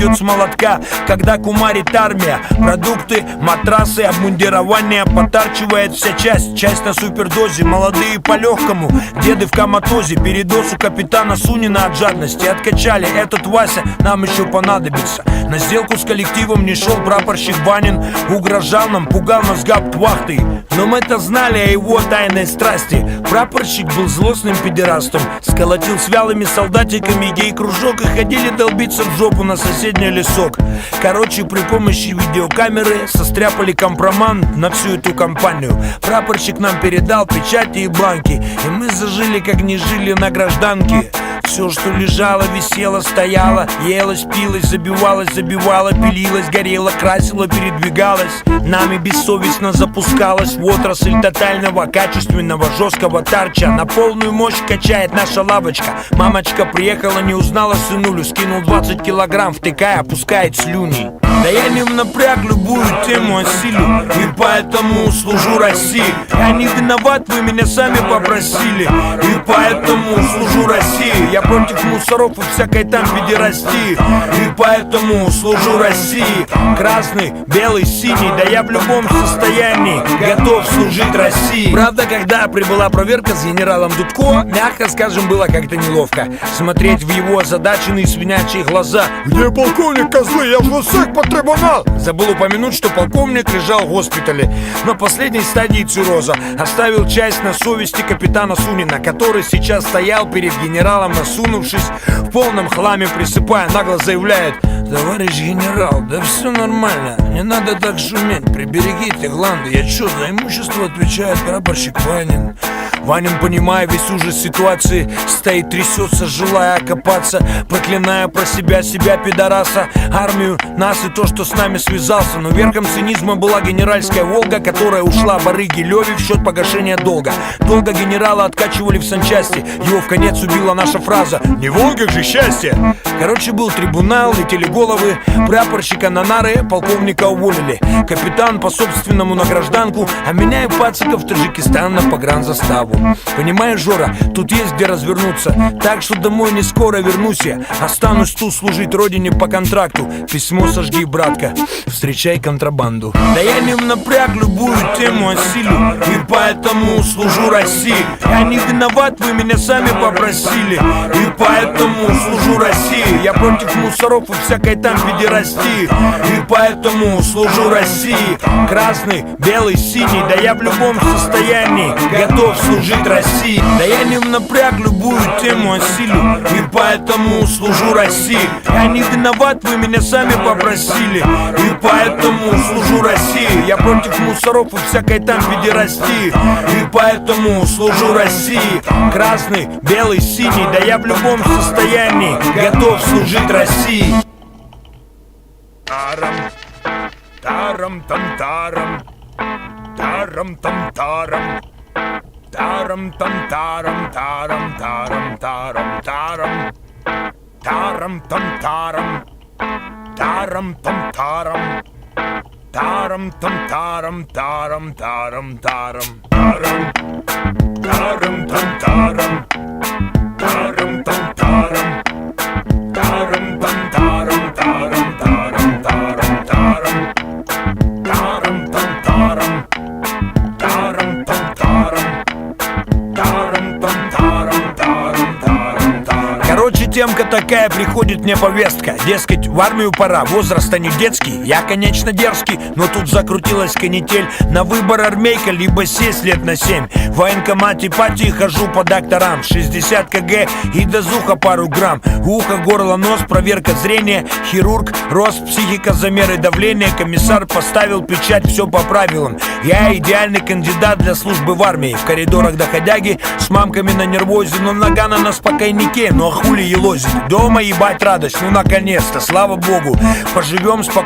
бьет с молотка, когда кумарит армия. Продукты, матрасы, обмундирование, потарчивает вся часть на супердозе. Молодые по-легкому, деды в коматозе. Передоз у капитана Сунина от жадности откачали. Этот Вася нам еще понадобится. На сделку с коллективом не шел прапорщик Ванин. Угрожал нам, пугал нас гауптвахтой. Но мы-то знали о его тайной страсти. Прапорщик был злостным педерастом. Сколотил с вялыми солдатиками гей-кружок и ходили долбиться в жопу на соседний лесок. Короче, при помощи видеокамеры состряпали компромат на всю эту компанию. Прапорщик нам передал печати и бланки, и мы зажили, как не жили на гражданке. Все, что лежало, висело, стояло, елось, пилось, забивалось, пилилось, горело, красило, передвигалось. Нами бессовестно запускалось в отрасль тотального, качественного, жесткого тарча. На полную мощь качает наша лавочка. Мамочка приехала, не узнала сынулю. Скинул 20 килограмм, втыкая, опускает слюни. Да я не в напряг, любую тему осилю, и поэтому служу России. Я не виноват, вы меня сами попросили, и поэтому служу России. Я против мусоров и всякой там педерастии, и поэтому служу России. Красный, белый, синий, да я в любом состоянии готов служить России. Правда, когда прибыла проверка с генералом Дудко, мягко скажем, было как-то неловко смотреть в его озадаченные свинячьи глаза. Где полковник, козлы? Я в ВСЭК по трибунал. Забыл упомянуть, что полковник лежал в госпитале на последней стадии цирроза. Оставил часть на совести капитана Сунина, который сейчас стоял перед генералом, насунувшись в полном хламе, присыпая, нагло заявляет: товарищ генерал, да все нормально, не надо так шуметь, приберегите гланды. Я чё, за имущество отвечает прапорщик Ванин. Ванин, понимая весь ужас ситуации, стоит, трясется, желая окопаться, проклиная про себя пидораса, армию, нас и то, что с нами связался. Но верхом цинизма была генеральская Волга, которая ушла барыге Леве в счет погашения долга. Долго генерала откачивали в санчасти, его в конец убила наша фраза: не Волга же счастье. Короче, был трибунал, летели головы, прапорщика на нары, полковника уволили, капитан по собственному на гражданку, а меня и пацика в Таджикистан на погранзаставу. Понимаешь, Жора, тут есть где развернуться, так что домой не скоро вернусь я. Останусь тут служить родине по контракту. Письмо сожги, братка, встречай контрабанду. Да я не в напряг, любую тему осилю, и поэтому служу России. Я не виноват, вы меня сами попросили, и поэтому служу России. Я против мусоров и всякой там педерастии, и поэтому служу России. Красный, белый, синий, да я в любом состоянии готов служить России. Да я не в напряг, любую тему осилю, и поэтому служу России. Я не виноват, вы меня сами попросили, и поэтому служу России. Я против мусоров и всякой там педерастии, и поэтому служу России. Красный, белый, синий, да я в любом состоянии готов служить России. Тарам, тарам, там, тарам, тарам, там, тарам. Тарам, там, тарам, тарам, тарам, тарам, тарам. Тарам, там, тарам. Тарам, там, тарам. Тарам, там, тарам, тарам, тарам, тарам. Тарам, тарам, там, тарам. Тарам, там, тарам. Тарам, там, тарам, тарам, тарам, тарам, тарам. Тарам, там, тарам. Тарам, там, тарам. Короче, темка такая, приходит мне повестка. Дескать, в армию пора, возраст не детский. Я, конечно, дерзкий, но тут закрутилась канитель. На выбор армейка, либо сесть лет на 7. В военкомате пати хожу по докторам. 60 кг и дозуха пару грамм. Ухо, горло, нос, проверка зрения. Хирург, рост, психика, замеры давления. Комиссар поставил печать, все по правилам. Я идеальный кандидат для службы в армии. В коридорах доходяги с мамками на нервозе, но нагана на спокойнике. Ну а хули елозить? Дома ебать радость, ну наконец-то, слава богу. Поживем спокойно.